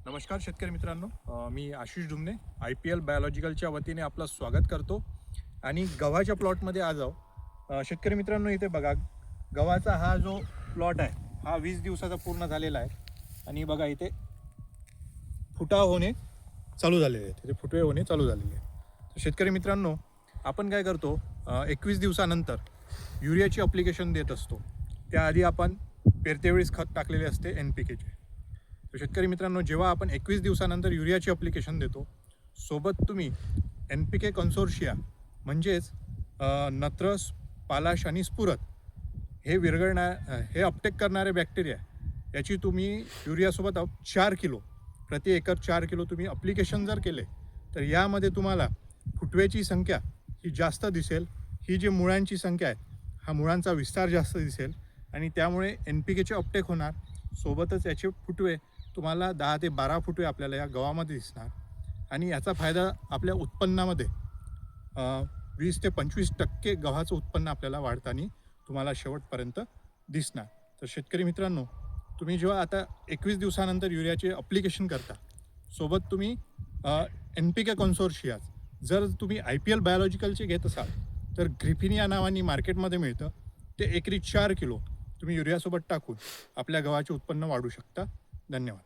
नमस्कार शेतकरी मित्रांनो, मी आशिष डुमने IPL बायोलॉजिकलच्या वतीने आपलं स्वागत करतो. आणि गव्हाच्या प्लॉटमध्ये आज आहो. शेतकरी मित्रांनो, इथे बघा, गव्हाचा हा जो प्लॉट आहे हा 20 दिवसाचा पूर्ण झालेला आहे. आणि बघा इथे फुटा होणे चालू झालेले आहेत, इथे फुटवे होणे चालू झालेले आहेत. तर शेतकरी मित्रांनो, आपण काय करतो, 21 दिवसानंतर युरियाची अप्लिकेशन देत असतो. त्याआधी आपण पेरतेवेळीस खत टाकलेले असते NPKचे. तर शेतकरी मित्रांनो, जेव्हा आपण 21 दिवसानंतर युरियाची अप्लिकेशन देतो, सोबत तुम्ही NPK कन्सोर्शिया म्हणजेच नत्रस, पालाश आणि स्फुरद हे अपटेक करणारे बॅक्टेरिया याची तुम्ही युरियासोबत 4 किलो प्रति एकर 4 किलो तुम्ही अप्लिकेशन जर केले तर यामध्ये तुम्हाला फुटव्याची संख्या ही जास्त दिसेल. ही जी मुळांची संख्या आहे, हा मुळांचा विस्तार जास्त दिसेल आणि त्यामुळे NPKचे अपटेक होणार. सोबतच याचे फुटवे तुम्हाला 10 ते 12 फुटवे आपल्याला या गव्हामध्ये दिसणार. आणि याचा फायदा आपल्या उत्पन्नामध्ये 20 ते 25% गव्हाचं उत्पन्न आपल्याला वाढताना तुम्हाला शेवटपर्यंत दिसणार. तर शेतकरी मित्रांनो, तुम्ही जेव्हा आता 21 दिवसानंतर युरियाचे अप्लिकेशन करता, सोबत तुम्ही NPK कन्सोर्शिया जर तुम्ही IPL बायोलॉजिकलचे घेत असाल तर ग्रिफिन या नावाने मार्केटमध्ये मिळतं. ते एकरी 4 किलो तुम्ही युरियासोबत टाकून आपल्या गव्हाचे उत्पन्न वाढवू शकता. धन्यवाद.